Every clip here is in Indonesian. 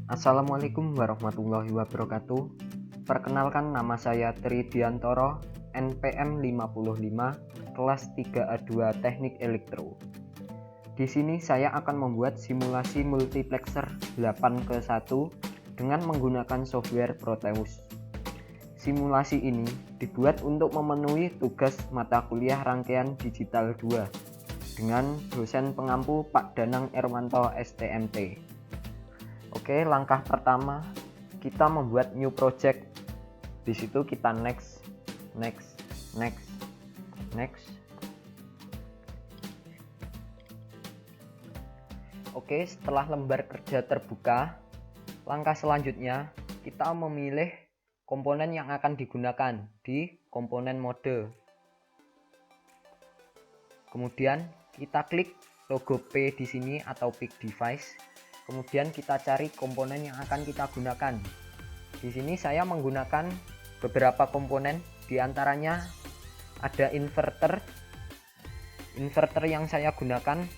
Assalamualaikum warahmatullahi wabarakatuh. Perkenalkan, nama saya Tri Diantoro, NPM 55, kelas 3A2 Teknik Elektro. Di sini saya akan membuat simulasi multiplexer 8:1 dengan menggunakan software Proteus. Simulasi ini dibuat untuk memenuhi tugas mata kuliah rangkaian digital 2 dengan dosen pengampu Pak Danang Erwanto STMT. Oke, langkah pertama kita membuat new project. Di situ kita next. Oke, setelah lembar kerja terbuka, langkah selanjutnya kita memilih komponen yang akan digunakan di komponen mode. Kemudian kita klik logo P di sini atau pick device. Kemudian kita cari komponen yang akan kita gunakan. Di sini saya menggunakan beberapa komponen, diantaranya ada inverter. Inverter yang saya gunakan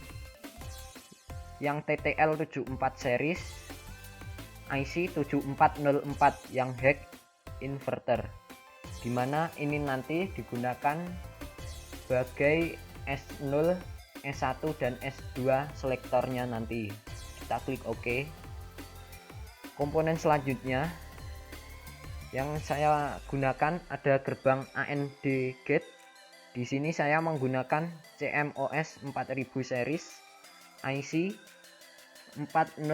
yang TTL 74 series, IC 7404 yang hack inverter, dimana ini nanti digunakan sebagai S0, S1 dan S2 selektornya nanti. Kita klik OK. Komponen selanjutnya yang saya gunakan ada gerbang AND gate. Di sini saya menggunakan CMOS 4000 series, IC 4082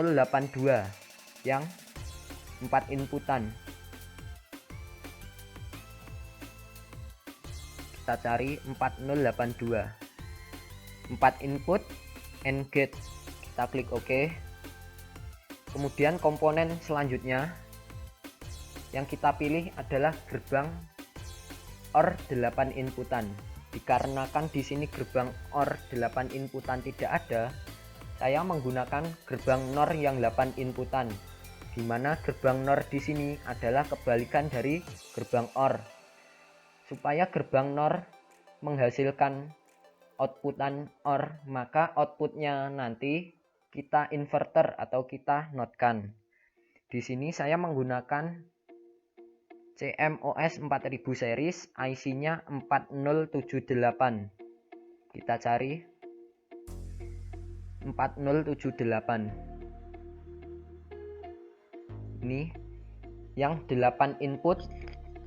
yang 4 inputan. Kita cari 4082, 4 input AND gate. Kita klik OK. Kemudian komponen selanjutnya yang kita pilih adalah gerbang OR 8 inputan. Dikarenakan di sini gerbang OR 8 inputan tidak ada, saya menggunakan gerbang NOR yang 8 inputan, di mana gerbang NOR di sini adalah kebalikan dari gerbang OR. Supaya gerbang NOR menghasilkan outputan OR, maka outputnya nanti kita inverter atau kita notkan. Di sini saya menggunakan CMOS 4000 series, IC-nya 4078. Kita cari 4078. Ini yang 8 input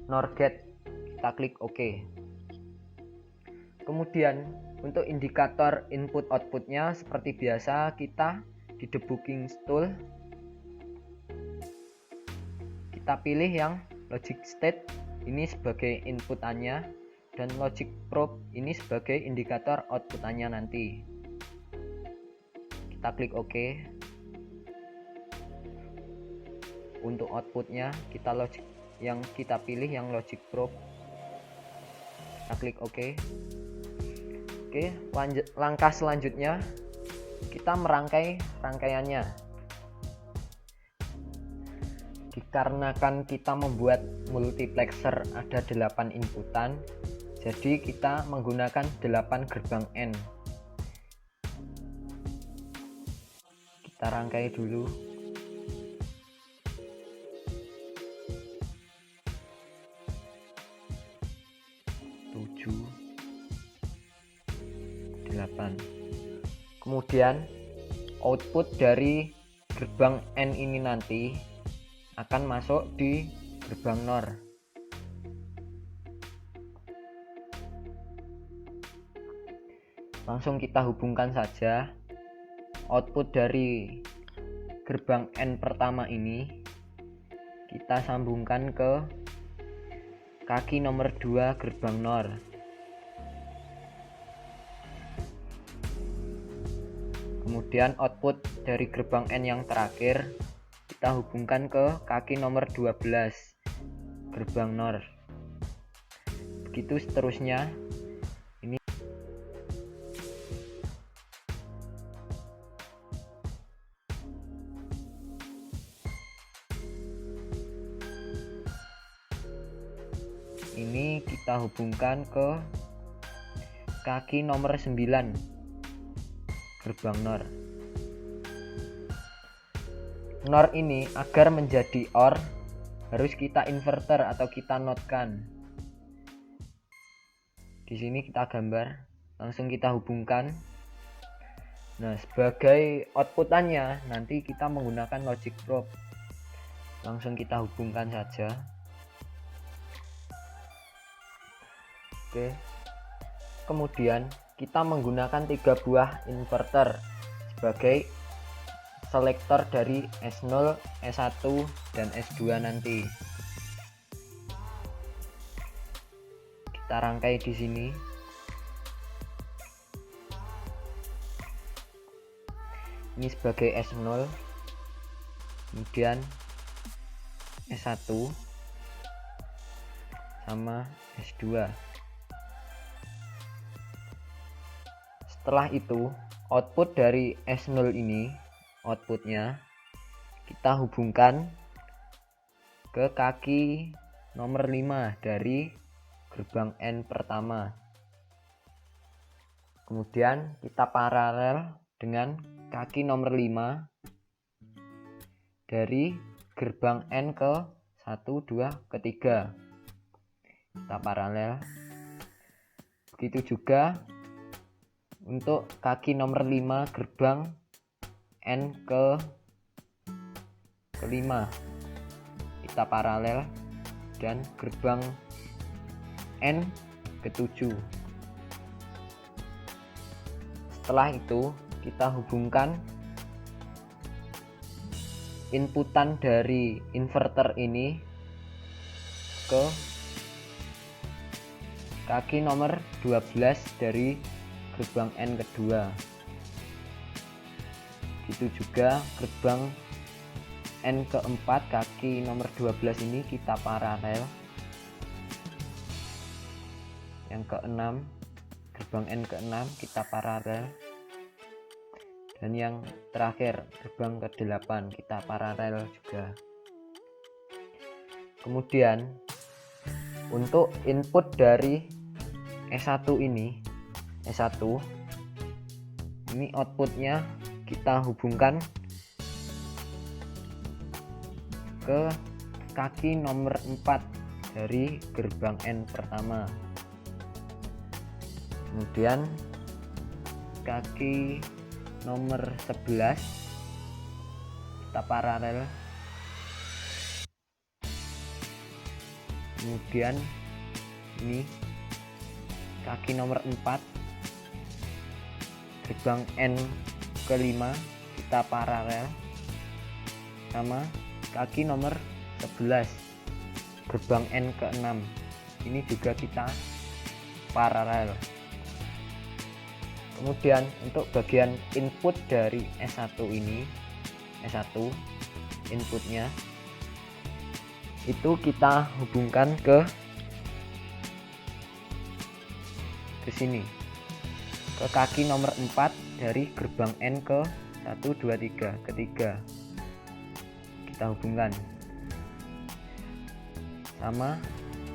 NOR gate. Kita klik OK. Kemudian untuk indikator input outputnya seperti biasa kita di debugging tool kita pilih yang logic state ini sebagai inputannya dan logic probe ini sebagai indikator outputannya nanti. Kita klik OK. Untuk outputnya kita pilih yang logic probe. Kita klik OK. Oke, langkah selanjutnya kita merangkai rangkaiannya. Dikarenakan kita membuat multiplexer ada 8 inputan, jadi kita menggunakan 8 gerbang N. Kita rangkai dulu. Kemudian output dari gerbang N ini nanti akan masuk di gerbang NOR. Langsung kita hubungkan saja output dari gerbang N pertama ini, kita sambungkan ke kaki nomor 2 gerbang NOR. Kemudian output dari gerbang N yang terakhir kita hubungkan ke kaki nomor 12 gerbang NOR. Begitu seterusnya. Ini kita hubungkan ke kaki nomor 9 gerbang NOR. NOR ini agar menjadi OR harus kita inverter atau kita notkan. Di sini kita gambar, langsung kita hubungkan. Nah, sebagai outputannya nanti kita menggunakan logic probe. Langsung kita hubungkan saja. Oke. Kemudian kita menggunakan 3 buah inverter sebagai selektor dari S0, S1, dan S2 nanti. Kita rangkai di sini. Ini sebagai S0, kemudian S1 sama S2. Setelah itu output dari S0 ini, outputnya kita hubungkan ke kaki nomor 5 dari gerbang N pertama. Kemudian kita paralel dengan kaki nomor 5 dari gerbang N ke 1, 2, ketiga. Kita paralel. Begitu juga untuk kaki nomor 5 gerbang N ke kelima. Kita paralel, dan gerbang N ke-7. Setelah itu kita hubungkan inputan dari inverter ini ke kaki nomor 12 dari gerbang N kedua. Itu juga gerbang N keempat, kaki nomor 12 ini kita paralel. Yang keenam, gerbang N ke-6 kita paralel. Dan yang terakhir, gerbang ke-8 kita paralel juga. Kemudian untuk input dari S1 ini, ini outputnya kita hubungkan ke kaki nomor 4 dari gerbang N pertama. Kemudian kaki nomor 11 kita paralel. Kemudian ini kaki nomor 4 gerbang N kelima kita paralel sama kaki nomor 11 gerbang N ke-6, ini juga kita paralel. Kemudian untuk bagian input dari S1 ini, S1 inputnya itu kita hubungkan ke sini, ke kaki nomor 4 dari gerbang N ke 1, 2, 3, ketiga. Kita hubungkan sama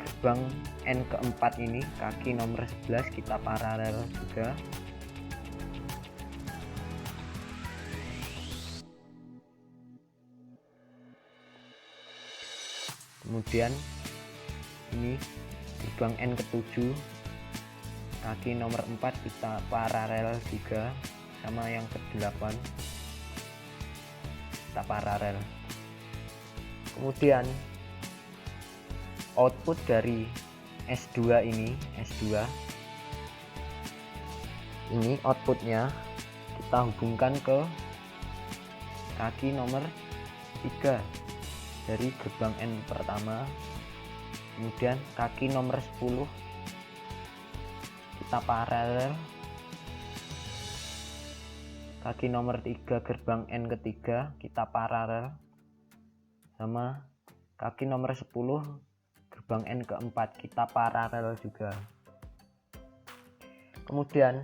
gerbang N keempat ini, kaki nomor 11 kita paralel juga. Kemudian ini gerbang N ke-7, kaki nomor 4 kita paralel juga sama yang ke-8 kita paralel. Kemudian output dari S2 ini, ini outputnya kita hubungkan ke kaki nomor 3 dari gerbang N pertama. Kemudian kaki nomor 10 kita paralel, kaki nomor 3 gerbang N ketiga kita paralel sama kaki nomor 10 gerbang N keempat kita paralel juga. Kemudian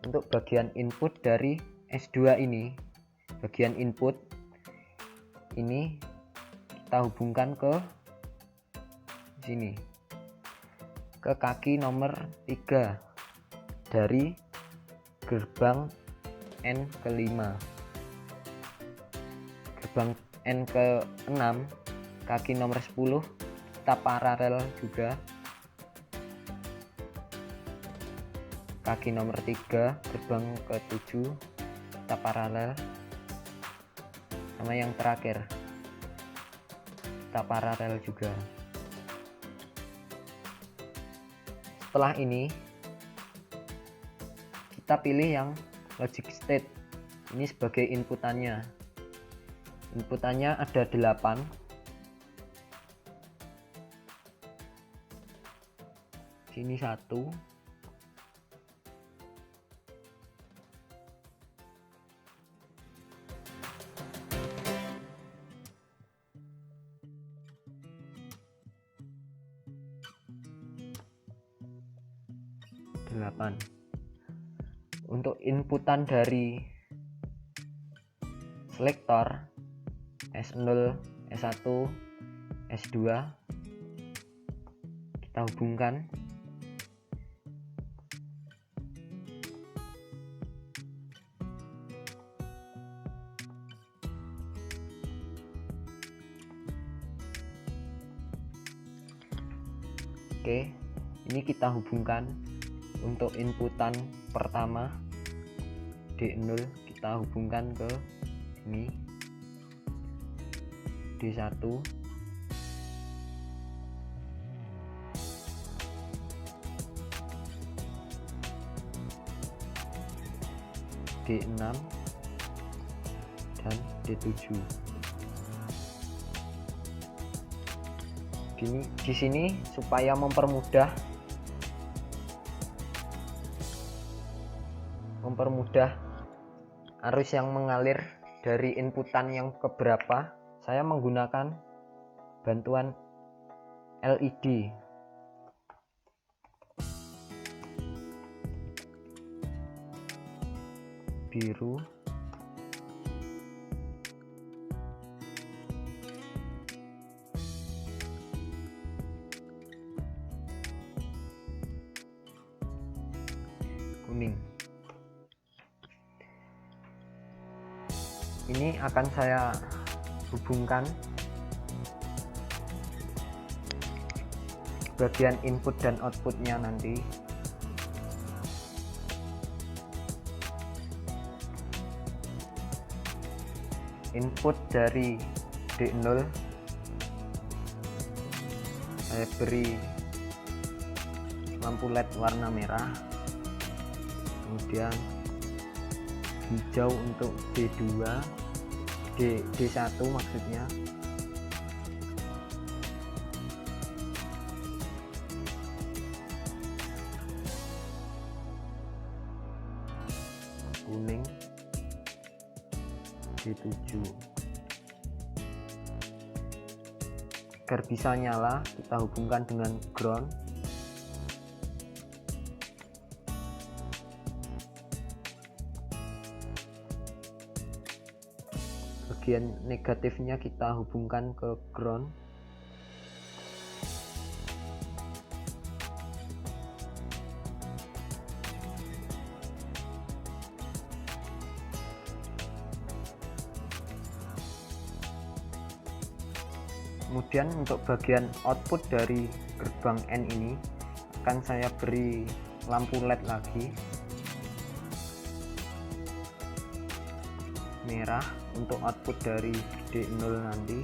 untuk bagian input dari S2 ini, bagian input ini kita hubungkan ke sini, ke kaki nomor 3 dari gerbang N kelima. Gerbang N ke 6 kaki nomor 10 kita paralel juga. Kaki nomor 3 gerbang ke 7 kita paralel, sama yang terakhir kita paralel juga. Setelah ini kita pilih yang logic state ini sebagai inputannya. Inputannya ada 8. Sini 1. Untuk inputan dari selektor S0, S1, S2 kita hubungkan. Oke, ini kita hubungkan. Untuk inputan pertama D0 kita hubungkan ke sini, D1, D6 dan D7. Di sini supaya mempermudah arus yang mengalir dari inputan yang keberapa, saya menggunakan bantuan LED. Biru, kuning. Ini akan saya hubungkan bagian input dan outputnya nanti. Input dari D0 saya beri lampu LED warna merah, kemudian hijau untuk D2, D1 maksudnya, kuning D7. Agar bisa nyala kita hubungkan dengan ground. Bagian negatifnya kita hubungkan ke ground. Kemudian untuk bagian output dari gerbang N ini akan saya beri lampu LED lagi merah untuk output dari D0 nanti.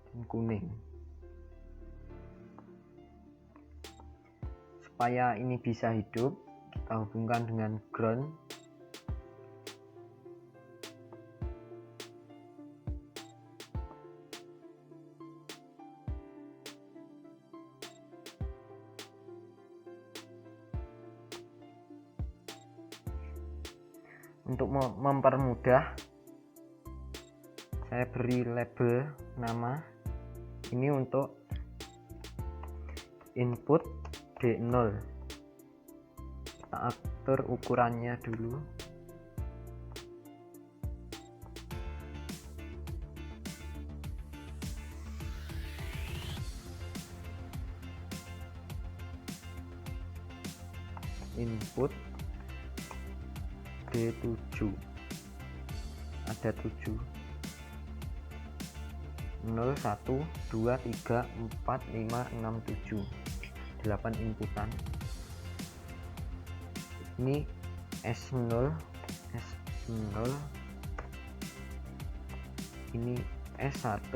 Dan kuning. Supaya ini bisa hidup, kita hubungkan dengan ground. Untuk mempermudah, saya beri label nama. Ini untuk input D0. Kita atur ukurannya dulu. input D7, ada 7, 0 1 2 3 4 5 6 7, 8 inputan. Ini S0, ini S1,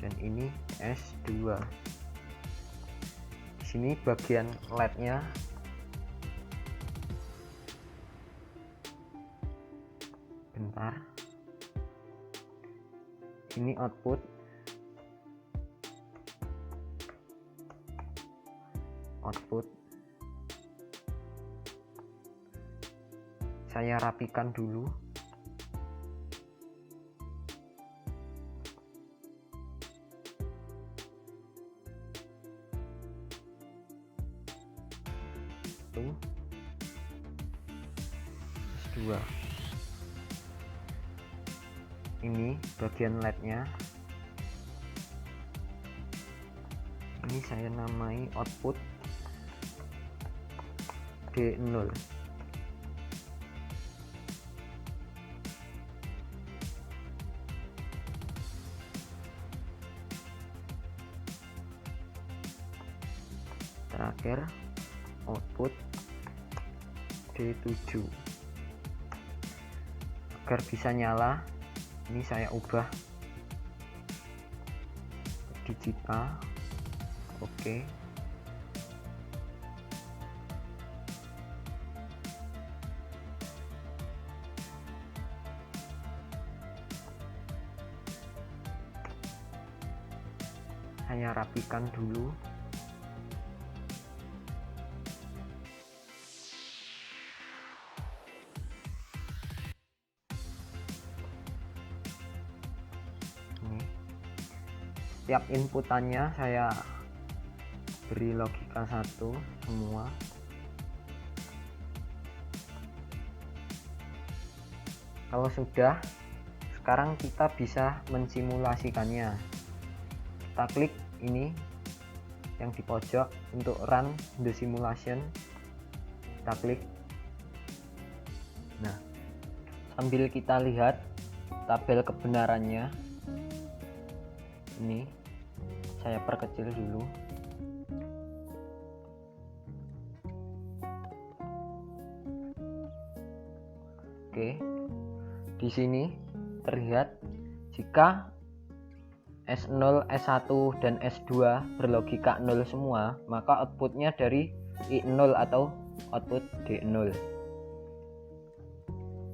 dan ini S2. Di sini bagian LED-nya bentar. Ini output. Saya rapikan dulu. S2. Ini bagian LED-nya. Ini saya namai output D0. Terakhir output D7. Agar bisa nyala, ini saya ubah digital. Oke. Saya rapikan dulu. Setiap inputannya saya beri logika 1 semua. Kalau sudah, sekarang kita bisa mensimulasikannya. Kita klik ini yang di pojok untuk run the simulation. Kita klik. Nah, sambil kita lihat tabel kebenarannya, ini saya perkecil dulu. Oke, di sini terlihat jika S0, S1, dan S2 berlogika 0 semua, maka outputnya dari I0 atau output D0.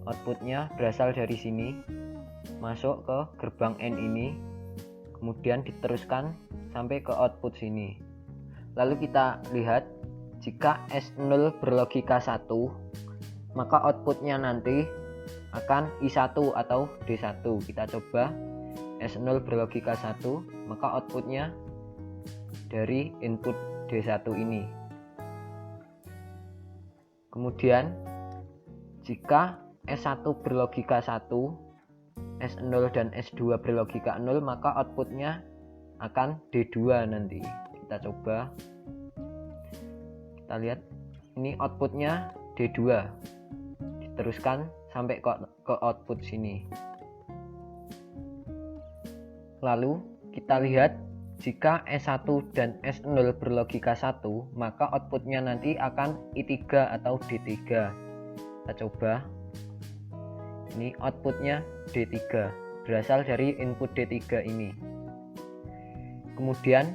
Outputnya berasal dari sini, masuk ke gerbang N ini, kemudian diteruskan sampai ke output sini. Lalu kita lihat jika S0 berlogika 1, maka outputnya nanti akan I1 atau D1. Kita coba S0 berlogika 1, maka outputnya dari input D1 ini. Kemudian jika S1 berlogika 1, S0 dan S2 berlogika 0, maka outputnya akan D2 nanti. Kita coba. Kita lihat ini outputnya D2. Diteruskan sampai ke output sini. Lalu kita lihat jika S1 dan S0 berlogika 1, maka outputnya nanti akan I3 atau D3. Kita coba. Ini outputnya D3, berasal dari input D3 ini. Kemudian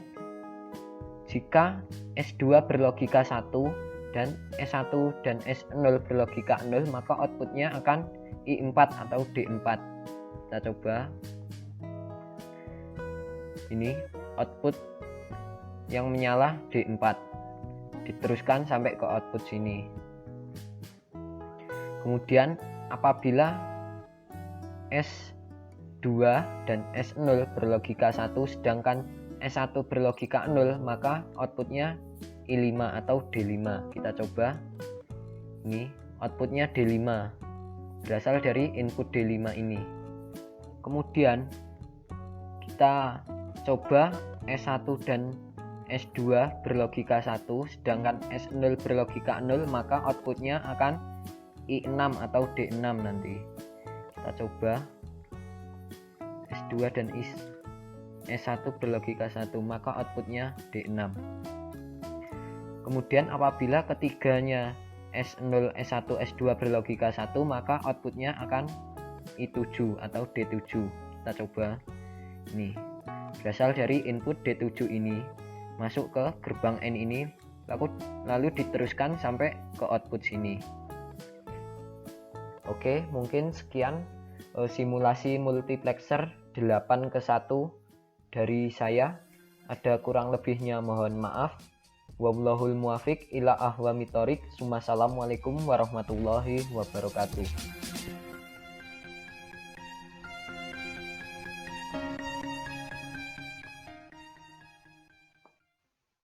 jika S2 berlogika 1 dan S1 dan S0 berlogika 0, maka outputnya akan I4 atau D4. Kita coba. Ini output yang menyala D4. Diteruskan sampai ke output sini. Kemudian apabila S2 dan S0 berlogika 1 sedangkan S1 berlogika 0, maka outputnya I5 atau D5. Kita coba. Ini outputnya D5, berasal dari input D5 ini. Kemudian kita coba S1 dan S2 berlogika 1 sedangkan S0 berlogika 0, maka outputnya akan I6 atau D6 nanti. Kita coba S2 dan S1 berlogika 1, maka outputnya D6. Kemudian apabila ketiganya S0, S1, S2 berlogika 1, maka outputnya akan I7 atau D7. Kita coba. Ini berasal dari input D7 ini masuk ke gerbang N ini, lalu diteruskan sampai ke output sini. Oke, mungkin sekian simulasi multiplexer 8 ke 1 dari saya. Ada kurang lebihnya mohon maaf. Wallahul muwafiq ila ahwamit thoriq. Wassalamualaikum warahmatullahi wabarakatuh.